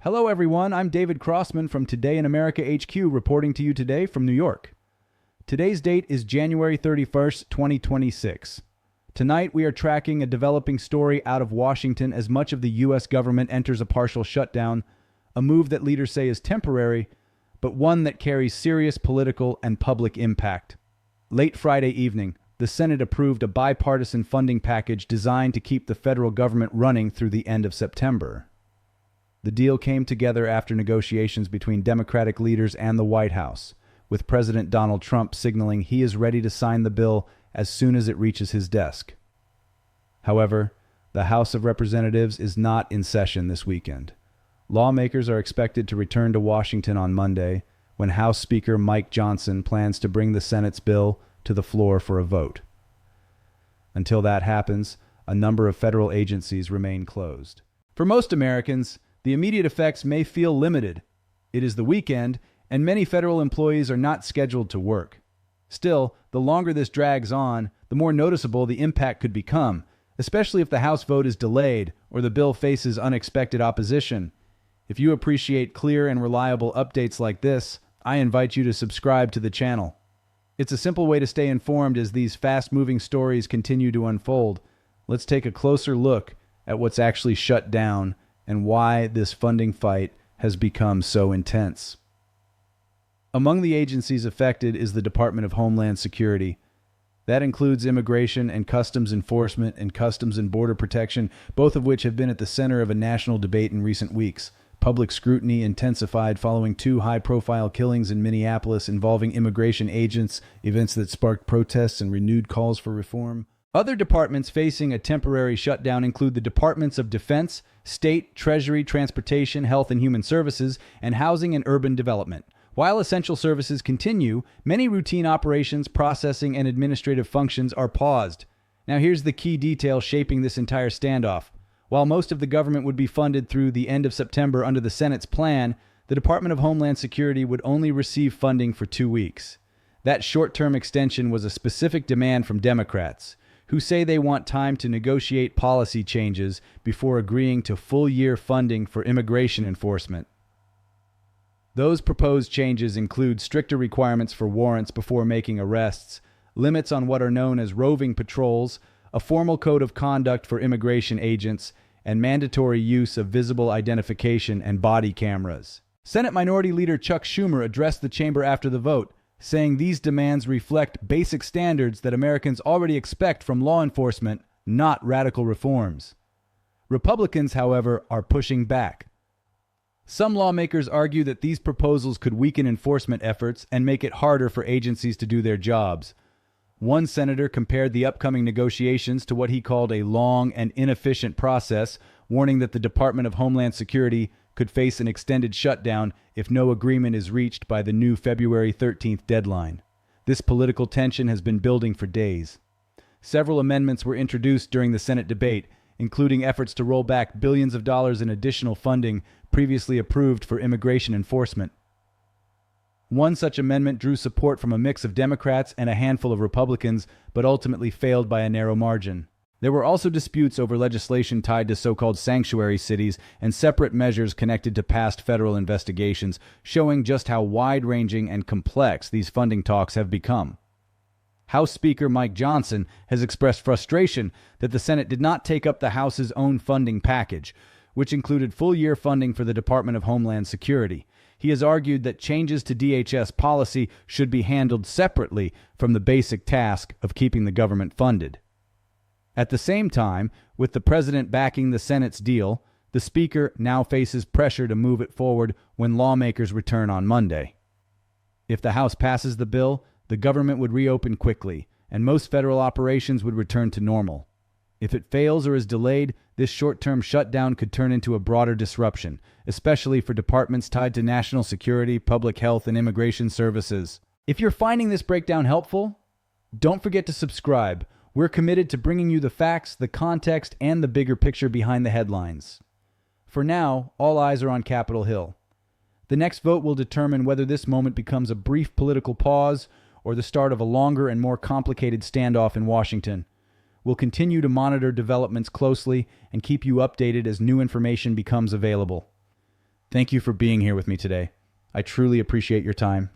Hello everyone, I'm David Crossman from Today in America HQ reporting to you today from New York. Today's date is January 31st, 2026. Tonight we are tracking a developing story out of Washington as much of the U.S. government enters a partial shutdown, a move that leaders say is temporary, but one that carries serious political and public impact. Late Friday evening, the Senate approved a bipartisan funding package designed to keep the federal government running through the end of September. The deal came together after negotiations between Democratic leaders and the White House, with President Donald Trump signaling he is ready to sign the bill as soon as it reaches his desk. However, the House of Representatives is not in session this weekend. Lawmakers are expected to return to Washington on Monday, when House Speaker Mike Johnson plans to bring the Senate's bill to the floor for a vote. Until that happens, a number of federal agencies remain closed. For most Americans, the immediate effects may feel limited. It is the weekend, and many federal employees are not scheduled to work. Still, the longer this drags on, the more noticeable the impact could become, especially if the House vote is delayed or the bill faces unexpected opposition. If you appreciate clear and reliable updates like this, I invite you to subscribe to the channel. It's a simple way to stay informed as these fast-moving stories continue to unfold. Let's take a closer look at what's actually shut down and why this funding fight has become so intense. Among the agencies affected is the Department of Homeland Security. That includes Immigration and Customs Enforcement and Customs and Border Protection, both of which have been at the center of a national debate in recent weeks. Public scrutiny intensified following two high-profile killings in Minneapolis involving immigration agents, events that sparked protests and renewed calls for reform. Other departments facing a temporary shutdown include the Departments of Defense, State, Treasury, Transportation, Health and Human Services, and Housing and Urban Development. While essential services continue, many routine operations, processing, and administrative functions are paused. Now here's the key detail shaping this entire standoff. While most of the government would be funded through the end of September under the Senate's plan, the Department of Homeland Security would only receive funding for 2 weeks. That short-term extension was a specific demand from Democrats, who say they want time to negotiate policy changes before agreeing to full-year funding for immigration enforcement. Those proposed changes include stricter requirements for warrants before making arrests, limits on what are known as roving patrols, a formal code of conduct for immigration agents, and mandatory use of visible identification and body cameras. Senate Minority Leader Chuck Schumer addressed the chamber after the vote, saying these demands reflect basic standards that Americans already expect from law enforcement, not radical reforms. Republicans, however, are pushing back. Some lawmakers argue that these proposals could weaken enforcement efforts and make it harder for agencies to do their jobs. One senator compared the upcoming negotiations to what he called a long and inefficient process, warning that the Department of Homeland Security could face an extended shutdown if no agreement is reached by the new February 13th deadline. This political tension has been building for days. Several amendments were introduced during the Senate debate, including efforts to roll back billions of dollars in additional funding previously approved for immigration enforcement. One such amendment drew support from a mix of Democrats and a handful of Republicans, but ultimately failed by a narrow margin. There were also disputes over legislation tied to so-called sanctuary cities and separate measures connected to past federal investigations, showing just how wide-ranging and complex these funding talks have become. House Speaker Mike Johnson has expressed frustration that the Senate did not take up the House's own funding package, which included full-year funding for the Department of Homeland Security. He has argued that changes to DHS policy should be handled separately from the basic task of keeping the government funded. At the same time, with the president backing the Senate's deal, the Speaker now faces pressure to move it forward when lawmakers return on Monday. If the House passes the bill, the government would reopen quickly, and most federal operations would return to normal. If it fails or is delayed, this short-term shutdown could turn into a broader disruption, especially for departments tied to national security, public health, and immigration services. If you're finding this breakdown helpful, don't forget to subscribe. We're committed to bringing you the facts, the context, and the bigger picture behind the headlines. For now, all eyes are on Capitol Hill. The next vote will determine whether this moment becomes a brief political pause or the start of a longer and more complicated standoff in Washington. We'll continue to monitor developments closely and keep you updated as new information becomes available. Thank you for being here with me today. I truly appreciate your time.